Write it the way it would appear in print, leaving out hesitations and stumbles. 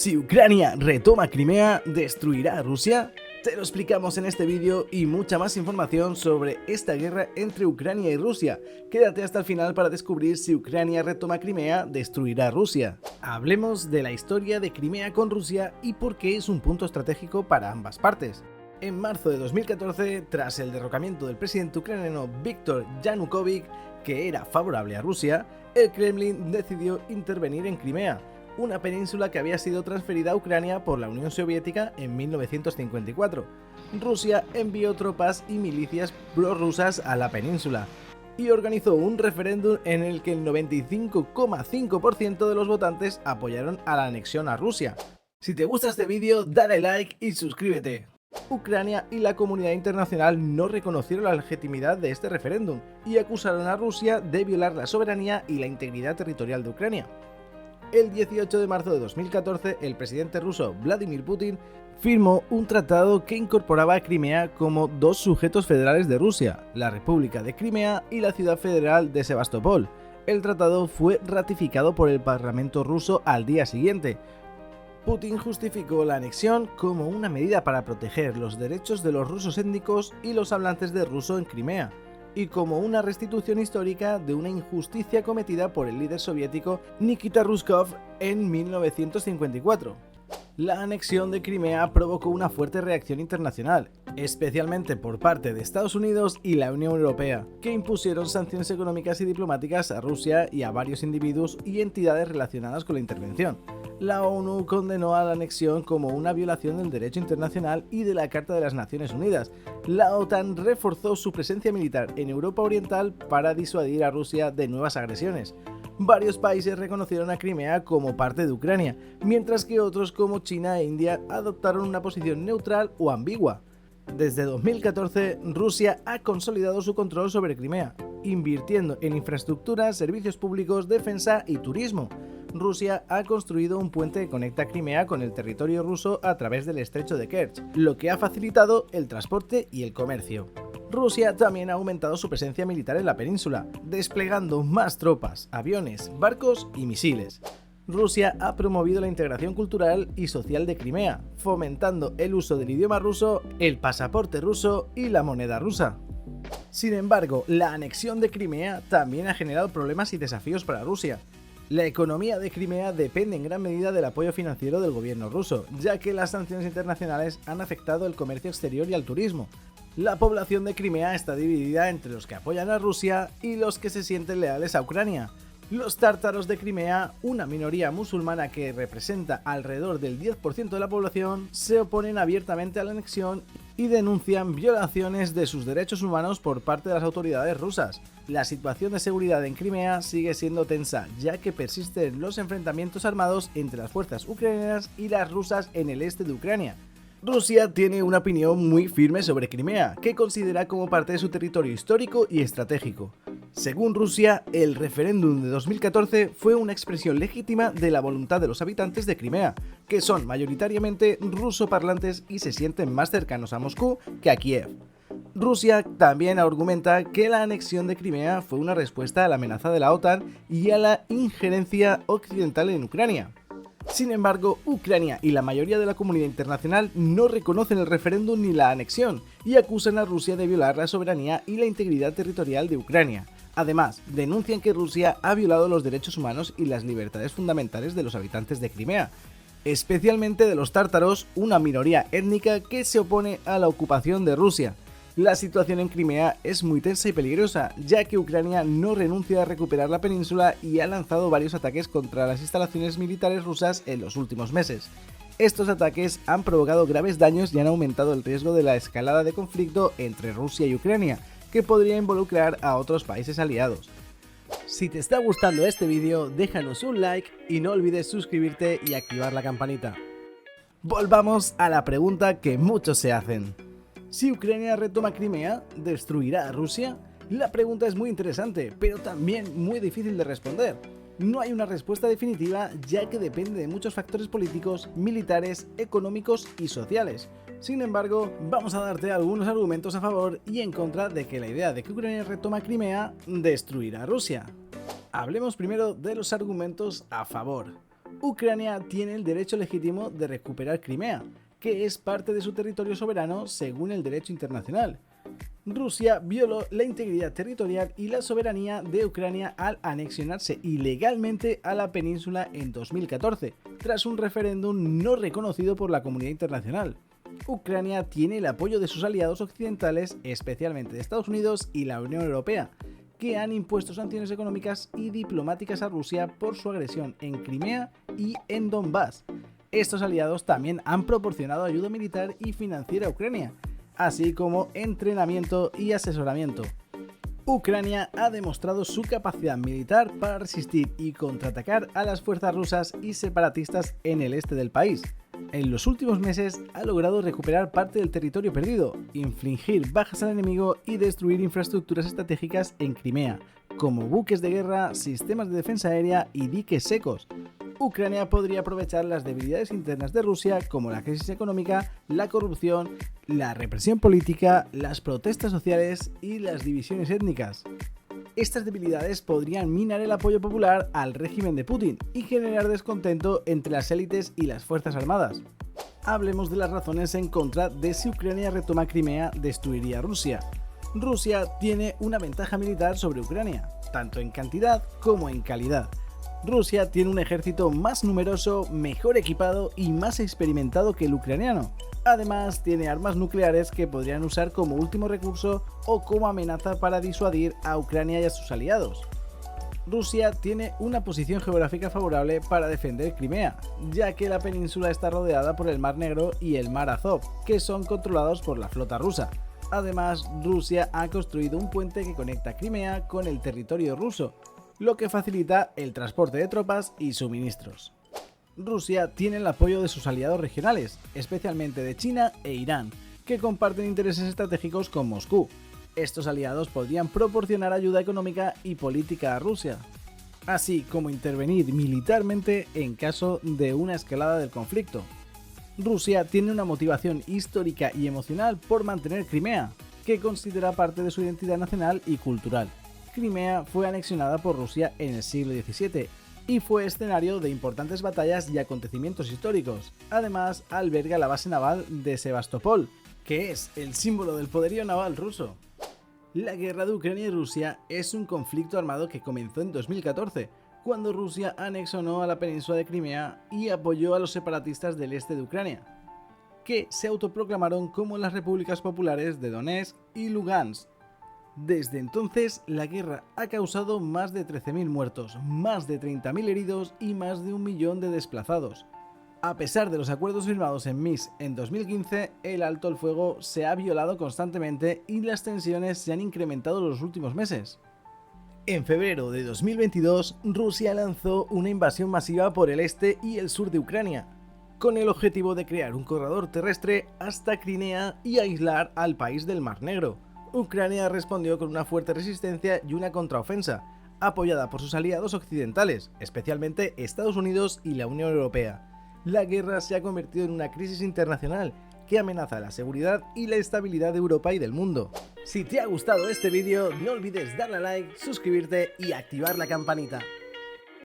Si Ucrania retoma Crimea, ¿destruirá a Rusia? Te lo explicamos en este vídeo y mucha más información sobre esta guerra entre Ucrania y Rusia. Quédate hasta el final para descubrir si Ucrania retoma Crimea, ¿destruirá a Rusia? Hablemos de la historia de Crimea con Rusia y por qué es un punto estratégico para ambas partes. En marzo de 2014, tras el derrocamiento del presidente ucraniano Viktor Yanukovych, que era favorable a Rusia, el Kremlin decidió intervenir en Crimea, una península que había sido transferida a Ucrania por la Unión Soviética en 1954. Rusia envió tropas y milicias prorrusas a la península y organizó un referéndum en el que el 95,5% de los votantes apoyaron a la anexión a Rusia. Si te gusta este vídeo, dale like y suscríbete. Ucrania y la comunidad internacional no reconocieron la legitimidad de este referéndum y acusaron a Rusia de violar la soberanía y la integridad territorial de Ucrania. El 18 de marzo de 2014, el presidente ruso Vladimir Putin firmó un tratado que incorporaba a Crimea como dos sujetos federales de Rusia, la República de Crimea y la ciudad federal de Sebastopol. El tratado fue ratificado por el Parlamento ruso al día siguiente. Putin justificó la anexión como una medida para proteger los derechos de los rusos étnicos y los hablantes de ruso en Crimea, y como una restitución histórica de una injusticia cometida por el líder soviético Nikita Khrushchev en 1954. La anexión de Crimea provocó una fuerte reacción internacional, especialmente por parte de Estados Unidos y la Unión Europea, que impusieron sanciones económicas y diplomáticas a Rusia y a varios individuos y entidades relacionadas con la intervención. La ONU condenó a la anexión como una violación del derecho internacional y de la Carta de las Naciones Unidas. La OTAN reforzó su presencia militar en Europa Oriental para disuadir a Rusia de nuevas agresiones. Varios países reconocieron a Crimea como parte de Ucrania, mientras que otros como China e India adoptaron una posición neutral o ambigua. Desde 2014, Rusia ha consolidado su control sobre Crimea, invirtiendo en infraestructura, servicios públicos, defensa y turismo. Rusia ha construido un puente que conecta Crimea con el territorio ruso a través del estrecho de Kerch, lo que ha facilitado el transporte y el comercio. Rusia también ha aumentado su presencia militar en la península, desplegando más tropas, aviones, barcos y misiles. Rusia ha promovido la integración cultural y social de Crimea, fomentando el uso del idioma ruso, el pasaporte ruso y la moneda rusa. Sin embargo, la anexión de Crimea también ha generado problemas y desafíos para Rusia. La economía de Crimea depende en gran medida del apoyo financiero del gobierno ruso, ya que las sanciones internacionales han afectado el comercio exterior y al turismo. La población de Crimea está dividida entre los que apoyan a Rusia y los que se sienten leales a Ucrania. Los tártaros de Crimea, una minoría musulmana que representa alrededor del 10% de la población, se oponen abiertamente a la anexión y denuncian violaciones de sus derechos humanos por parte de las autoridades rusas. La situación de seguridad en Crimea sigue siendo tensa, ya que persisten los enfrentamientos armados entre las fuerzas ucranianas y las rusas en el este de Ucrania. Rusia tiene una opinión muy firme sobre Crimea, que considera como parte de su territorio histórico y estratégico. Según Rusia, el referéndum de 2014 fue una expresión legítima de la voluntad de los habitantes de Crimea, que son mayoritariamente rusoparlantes y se sienten más cercanos a Moscú que a Kiev. Rusia también argumenta que la anexión de Crimea fue una respuesta a la amenaza de la OTAN y a la injerencia occidental en Ucrania. Sin embargo, Ucrania y la mayoría de la comunidad internacional no reconocen el referéndum ni la anexión y acusan a Rusia de violar la soberanía y la integridad territorial de Ucrania. Además, denuncian que Rusia ha violado los derechos humanos y las libertades fundamentales de los habitantes de Crimea, especialmente de los tártaros, una minoría étnica que se opone a la ocupación de Rusia. La situación en Crimea es muy tensa y peligrosa, ya que Ucrania no renuncia a recuperar la península y ha lanzado varios ataques contra las instalaciones militares rusas en los últimos meses. Estos ataques han provocado graves daños y han aumentado el riesgo de la escalada de conflicto entre Rusia y Ucrania, que podría involucrar a otros países aliados. Si te está gustando este vídeo, déjanos un like y no olvides suscribirte y activar la campanita. Volvamos a la pregunta que muchos se hacen. Si Ucrania retoma Crimea, ¿destruirá a Rusia? La pregunta es muy interesante, pero también muy difícil de responder. No hay una respuesta definitiva, ya que depende de muchos factores políticos, militares, económicos y sociales. Sin embargo, vamos a darte algunos argumentos a favor y en contra de que la idea de que Ucrania retoma Crimea destruirá a Rusia. Hablemos primero de los argumentos a favor. Ucrania tiene el derecho legítimo de recuperar Crimea, que es parte de su territorio soberano según el derecho internacional. Rusia violó la integridad territorial y la soberanía de Ucrania al anexionarse ilegalmente a la península en 2014, tras un referéndum no reconocido por la comunidad internacional. Ucrania tiene el apoyo de sus aliados occidentales, especialmente de Estados Unidos y la Unión Europea, que han impuesto sanciones económicas y diplomáticas a Rusia por su agresión en Crimea y en Donbass. Estos aliados también han proporcionado ayuda militar y financiera a Ucrania, así como entrenamiento y asesoramiento. Ucrania ha demostrado su capacidad militar para resistir y contraatacar a las fuerzas rusas y separatistas en el este del país. En los últimos meses ha logrado recuperar parte del territorio perdido, infligir bajas al enemigo y destruir infraestructuras estratégicas en Crimea, como buques de guerra, sistemas de defensa aérea y diques secos. Ucrania podría aprovechar las debilidades internas de Rusia, como la crisis económica, la corrupción, la represión política, las protestas sociales y las divisiones étnicas. Estas debilidades podrían minar el apoyo popular al régimen de Putin y generar descontento entre las élites y las fuerzas armadas. Hablemos de las razones en contra de si Ucrania retoma Crimea, destruiría a Rusia. Rusia tiene una ventaja militar sobre Ucrania, tanto en cantidad como en calidad. Rusia tiene un ejército más numeroso, mejor equipado y más experimentado que el ucraniano. Además, tiene armas nucleares que podrían usar como último recurso o como amenaza para disuadir a Ucrania y a sus aliados. Rusia tiene una posición geográfica favorable para defender Crimea, ya que la península está rodeada por el Mar Negro y el Mar Azov, que son controlados por la flota rusa. Además, Rusia ha construido un puente que conecta Crimea con el territorio ruso, lo que facilita el transporte de tropas y suministros. Rusia tiene el apoyo de sus aliados regionales, especialmente de China e Irán, que comparten intereses estratégicos con Moscú. Estos aliados podrían proporcionar ayuda económica y política a Rusia, así como intervenir militarmente en caso de una escalada del conflicto. Rusia tiene una motivación histórica y emocional por mantener Crimea, que considera parte de su identidad nacional y cultural. Crimea fue anexionada por Rusia en el siglo XVII y fue escenario de importantes batallas y acontecimientos históricos. Además, alberga la base naval de Sebastopol, que es el símbolo del poderío naval ruso. La guerra de Ucrania y Rusia es un conflicto armado que comenzó en 2014, cuando Rusia anexionó a la península de Crimea y apoyó a los separatistas del este de Ucrania, que se autoproclamaron como las repúblicas populares de Donetsk y Lugansk. Desde entonces, la guerra ha causado más de 13.000 muertos, más de 30.000 heridos y más de 1 millón de desplazados. A pesar de los acuerdos firmados en Minsk en 2015, el alto el fuego se ha violado constantemente y las tensiones se han incrementado en los últimos meses. En febrero de 2022, Rusia lanzó una invasión masiva por el este y el sur de Ucrania, con el objetivo de crear un corredor terrestre hasta Crimea y aislar al país del Mar Negro. Ucrania respondió con una fuerte resistencia y una contraofensa, apoyada por sus aliados occidentales, especialmente Estados Unidos y la Unión Europea. La guerra se ha convertido en una crisis internacional que amenaza la seguridad y la estabilidad de Europa y del mundo. Si te ha gustado este vídeo, no olvides darle a like, suscribirte y activar la campanita.